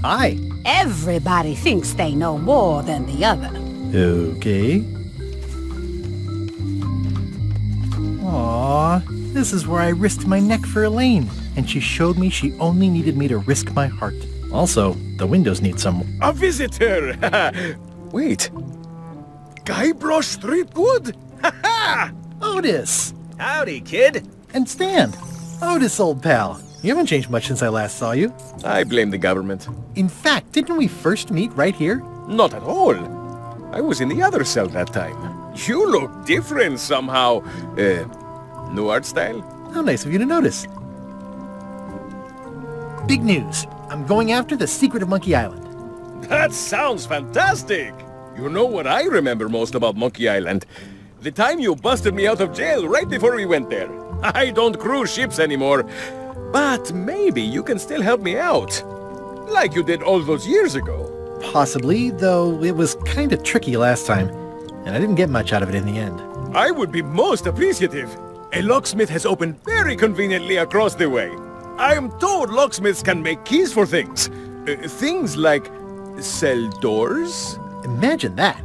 Hi. Everybody thinks they know more than the other. Okay. Aww, this is where I risked my neck for Elaine, and she showed me she only needed me to risk my heart. Also, the windows need some... A visitor! Wait. Guybrush Threepwood? Ha-ha! Otis! Howdy, kid. And Stan. Otis, old pal. You haven't changed much since I last saw you. I blame the government. In fact, didn't we first meet right here? Not at all. I was in the other cell that time. You look different somehow. New art style? How nice of you to notice. Big news. I'm going after the secret of Monkey Island. That sounds fantastic! You know what I remember most about Monkey Island? The time you busted me out of jail right before we went there. I don't cruise ships anymore. But maybe you can still help me out. Like you did all those years ago. Possibly, though it was kind of tricky last time, and I didn't get much out of it in the end. I would be most appreciative. A locksmith has opened very conveniently across the way. I am told locksmiths can make keys for things. Things like cell doors. Imagine that.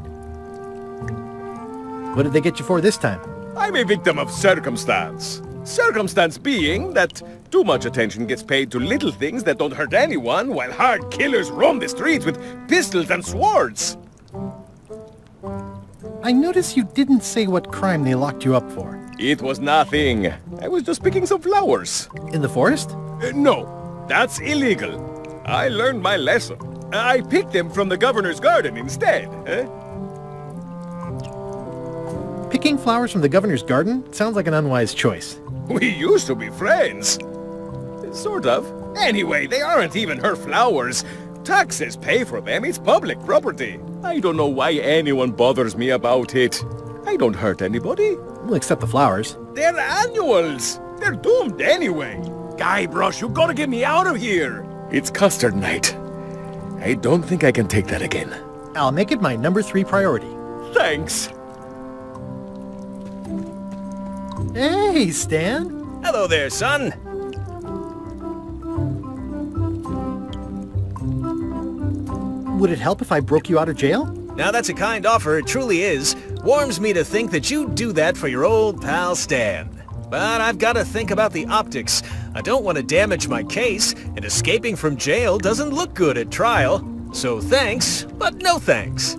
What did they get you for this time? I'm a victim of circumstance. Circumstance being that too much attention gets paid to little things that don't hurt anyone, while hard killers roam the streets with pistols and swords. I notice you didn't say what crime they locked you up for. It was nothing. I was just picking some flowers. In the forest? No, that's illegal. I learned my lesson. I picked them from the governor's garden instead. Picking flowers from the governor's garden sounds like an unwise choice. We used to be friends. Sort of. Anyway, they aren't even her flowers. Taxes pay for them. It's public property. I don't know why anyone bothers me about it. I don't hurt anybody. We'll accept the flowers. They're annuals. They're doomed anyway. Guybrush, you gotta get me out of here. It's custard night. I don't think I can take that again. I'll make it my number 3 priority. Thanks. Hey, Stan. Hello there, son. Would it help if I broke you out of jail? Now that's a kind offer, it truly is. Warms me to think that you'd do that for your old pal Stan. But I've got to think about the optics. I don't want to damage my case, and escaping from jail doesn't look good at trial. So thanks, but no thanks.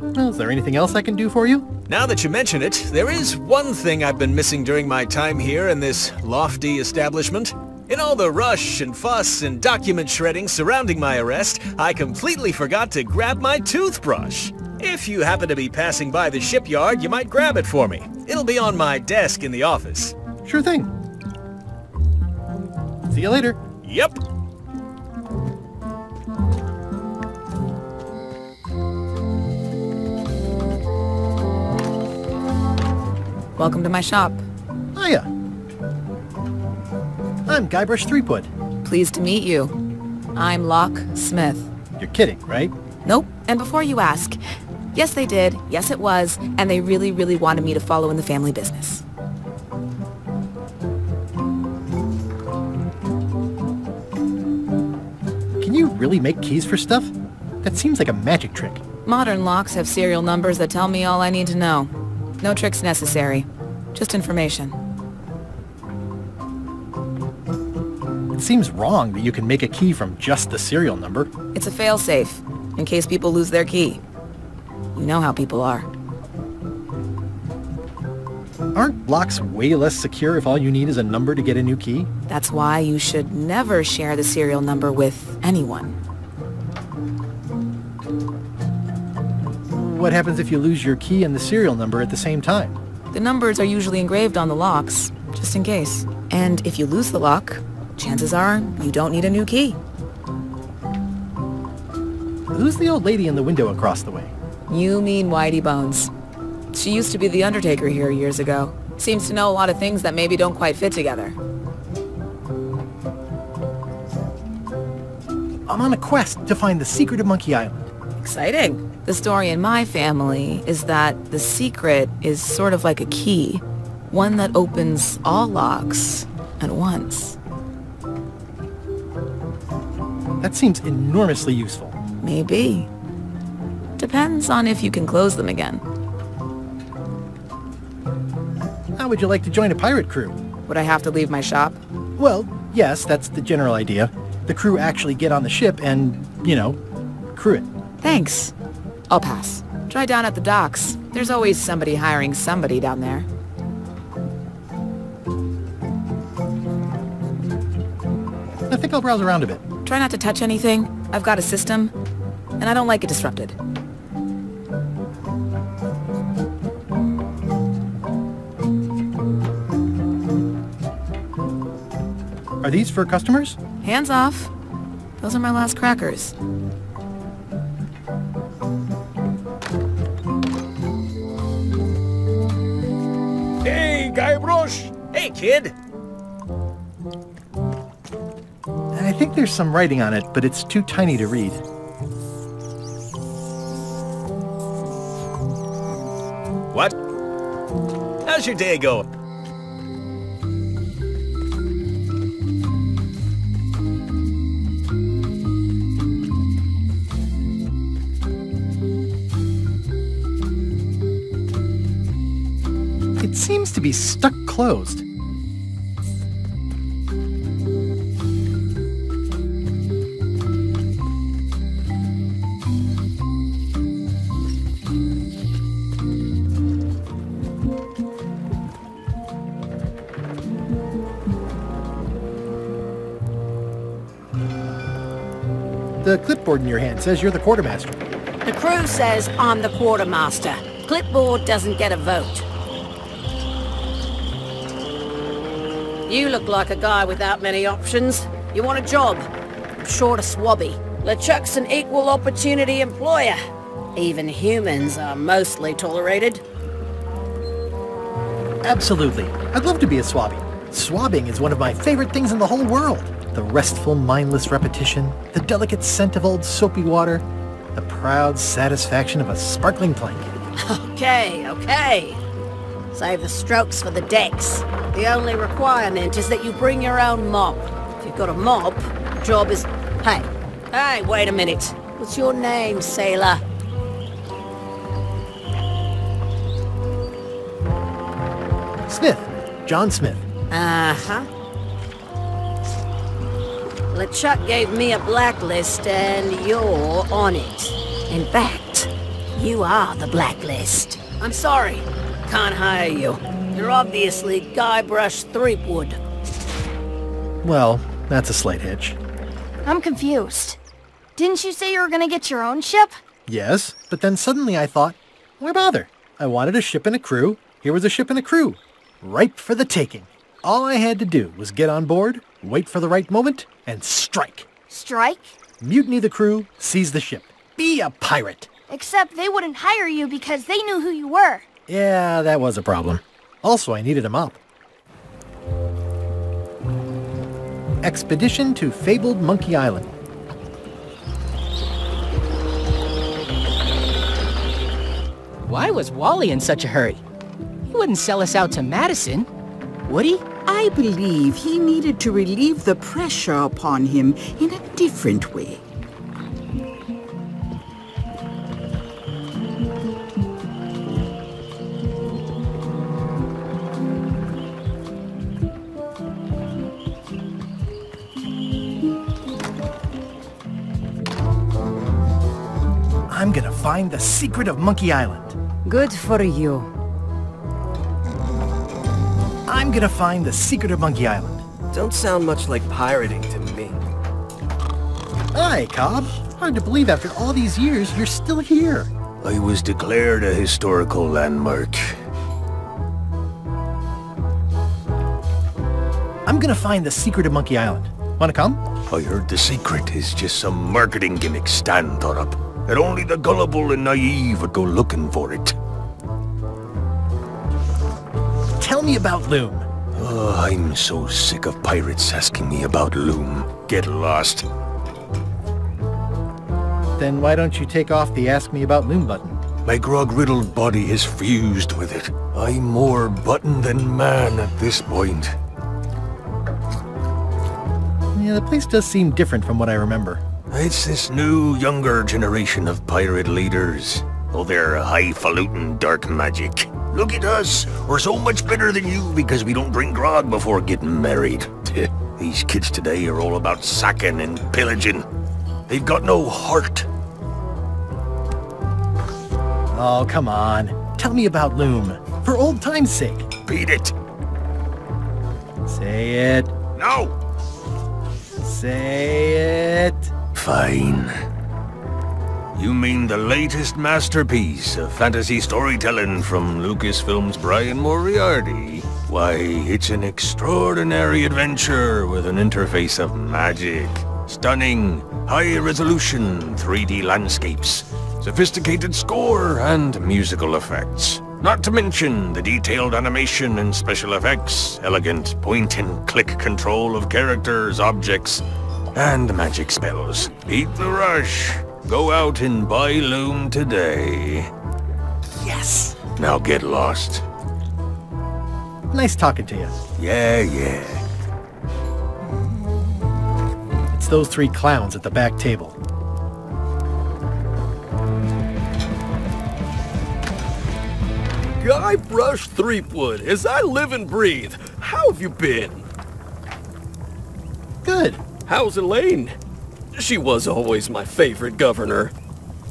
Well, is there anything else I can do for you? Now that you mention it, there is one thing I've been missing during my time here in this lofty establishment. In all the rush and fuss and document shredding surrounding my arrest, I completely forgot to grab my toothbrush. If you happen to be passing by the shipyard, you might grab it for me. It'll be on my desk in the office. Sure thing. See you later. Yep. Welcome to my shop. Hiya. I'm Guybrush Threepwood. Pleased to meet you. I'm Locke Smith. You're kidding, right? Nope. And before you ask, yes they did, yes it was, and they really, really wanted me to follow in the family business. Can you really make keys for stuff? That seems like a magic trick. Modern locks have serial numbers that tell me all I need to know. No tricks necessary. Just information. It seems wrong that you can make a key from just the serial number. It's a fail-safe, in case people lose their key. You know how people are. Aren't locks way less secure if all you need is a number to get a new key? That's why you should never share the serial number with anyone. What happens if you lose your key and the serial number at the same time? The numbers are usually engraved on the locks, just in case. And if you lose the lock, chances are you don't need a new key. Who's the old lady in the window across the way? You mean Whitey Bones. She used to be the Undertaker here years ago. Seems to know a lot of things that maybe don't quite fit together. I'm on a quest to find the secret of Monkey Island. Exciting. The story in my family is that the secret is sort of like a key. One that opens all locks at once. That seems enormously useful. Maybe. Depends on if you can close them again. How would you like to join a pirate crew? Would I have to leave my shop? Well, yes, that's the general idea. The crew actually get on the ship and, you know, crew it. Thanks. I'll pass. Try down at the docks. There's always somebody hiring somebody down there. I think I'll browse around a bit. Try not to touch anything. I've got a system, and I don't like it disrupted. Are these for customers? Hands off. Those are my last crackers. Hey, Guybrush! Hey, kid! I think there's some writing on it, but it's too tiny to read. What? How's your day going? It seems to be stuck closed. The clipboard in your hand says you're the quartermaster. The crew says I'm the quartermaster. Clipboard doesn't get a vote. You look like a guy without many options. You want a job? I'm short of swabby. LeChuck's an equal opportunity employer. Even humans are mostly tolerated. Absolutely. I'd love to be a swabby. Swabbing is one of my favorite things in the whole world. The restful, mindless repetition, the delicate scent of old soapy water, the proud satisfaction of a sparkling plank. Okay. Save the strokes for the decks. The only requirement is that you bring your own mop. If you've got a mop, the job is... Hey, wait a minute. What's your name, sailor? Smith. John Smith. Uh-huh. LeChuck gave me a blacklist and you're on it. In fact, you are the blacklist. I'm sorry. Can't hire you. You're obviously Guybrush Threepwood. Well, that's a slight hitch. I'm confused. Didn't you say you were gonna get your own ship? Yes, but then suddenly I thought, why bother? I wanted a ship and a crew. Here was a ship and a crew. Ripe for the taking. All I had to do was get on board, wait for the right moment, and strike. Strike? Mutiny the crew, seize the ship. Be a pirate. Except they wouldn't hire you because they knew who you were. Yeah, that was a problem. Also, I needed a mop. Expedition to fabled Monkey Island. Why was Wally in such a hurry? He wouldn't sell us out to Madison, would he? I believe he needed to relieve the pressure upon him in a different way. I'm gonna find the secret of Monkey Island. Good for you. I'm gonna find the secret of Monkey Island. Don't sound much like pirating to me. Hi, Cobb. Hard to believe after all these years you're still here. I was declared a historical landmark. I'm gonna find the secret of Monkey Island. Wanna come? I heard the secret is just some marketing gimmick Stan thought up. That only the gullible and naive would go looking for it. Tell me about Loom. Oh, I'm so sick of pirates asking me about Loom. Get lost. Then why don't you take off the Ask Me About Loom button? My grog-riddled body is fused with it. I'm more button than man at this point. Yeah, the place does seem different from what I remember. It's this new, younger generation of pirate leaders. Oh, they're highfalutin dark magic. Look at us. We're so much better than you because we don't drink grog before getting married. These kids today are all about sacking and pillaging. They've got no heart. Oh, come on. Tell me about Loom. For old time's sake. Beat it. Say it. No. Say it. Fine. You mean the latest masterpiece of fantasy storytelling from Lucasfilm's Brian Moriarty? Why, it's an extraordinary adventure with an interface of magic. Stunning, high-resolution 3D landscapes, sophisticated score, and musical effects. Not to mention the detailed animation and special effects, elegant point-and-click control of characters, objects, and magic spells. Beat the rush. Go out and buy Loom today. Yes. Now get lost. Nice talking to you. Yeah. It's those 3 clowns at the back table. Guybrush Threepwood, as I live and breathe. How have you been? Good. How's Elaine? She was always my favorite governor.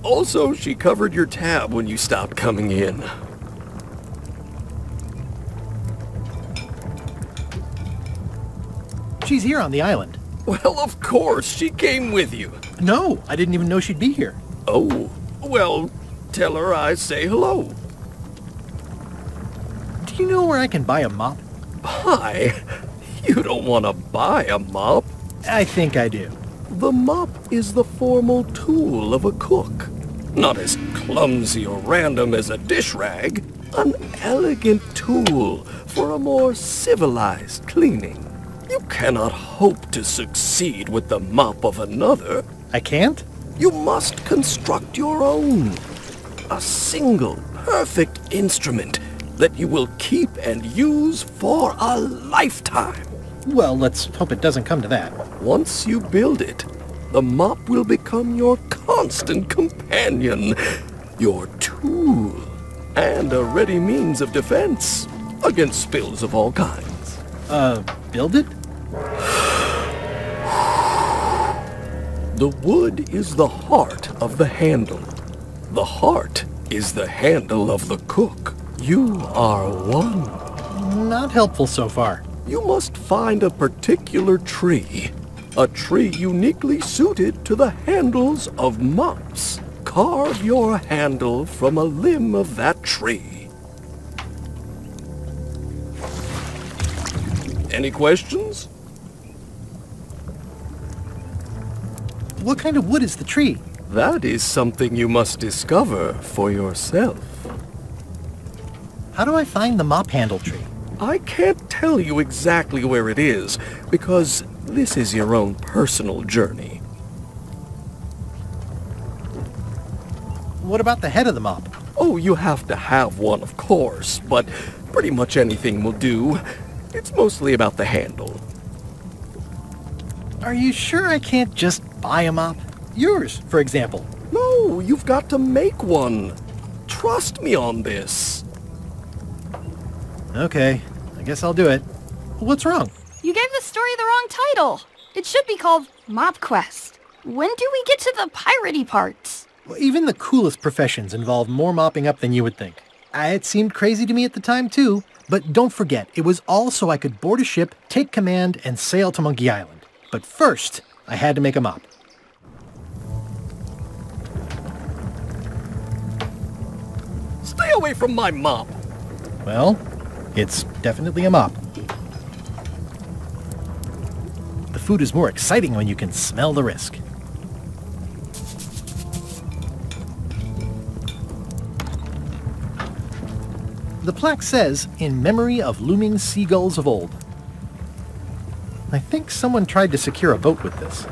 Also, she covered your tab when you stopped coming in. She's here on the island. Well, of course, she came with you. No, I didn't even know she'd be here. Oh, well, tell her I say hello. Do you know where I can buy a mop? Buy? You don't want to buy a mop. I think I do. The mop is the formal tool of a cook. Not as clumsy or random as a dish rag. An elegant tool for a more civilized cleaning. You cannot hope to succeed with the mop of another. I can't? You must construct your own. A single, perfect instrument that you will keep and use for a lifetime. Well, let's hope it doesn't come to that. Once you build it, the mop will become your constant companion, your tool, and a ready means of defense against spills of all kinds. Build it? The wood is the heart of the handle. The heart is the handle of the cook. You are one. Not helpful so far. You must find a particular tree. A tree uniquely suited to the handles of mops. Carve your handle from a limb of that tree. Any questions? What kind of wood is the tree? That is something you must discover for yourself. How do I find the mop handle tree? I can't tell you exactly where it is, because this is your own personal journey. What about the head of the mop? Oh, you have to have one, of course, but pretty much anything will do. It's mostly about the handle. Are you sure I can't just buy a mop? Yours, for example. No, you've got to make one. Trust me on this. Okay, I guess I'll do it. What's wrong? You gave the story the wrong title. It should be called Mop Quest. When do we get to the piratey parts? Well, even the coolest professions involve more mopping up than you would think. It seemed crazy to me at the time too, but don't forget, it was all so I could board a ship, take command, and sail to Monkey Island. But first, I had to make a mop. Stay away from my mop. Well, it's definitely a mop. The food is more exciting when you can smell the risk. The plaque says, "In memory of looming seagulls of old." I think someone tried to secure a boat with this.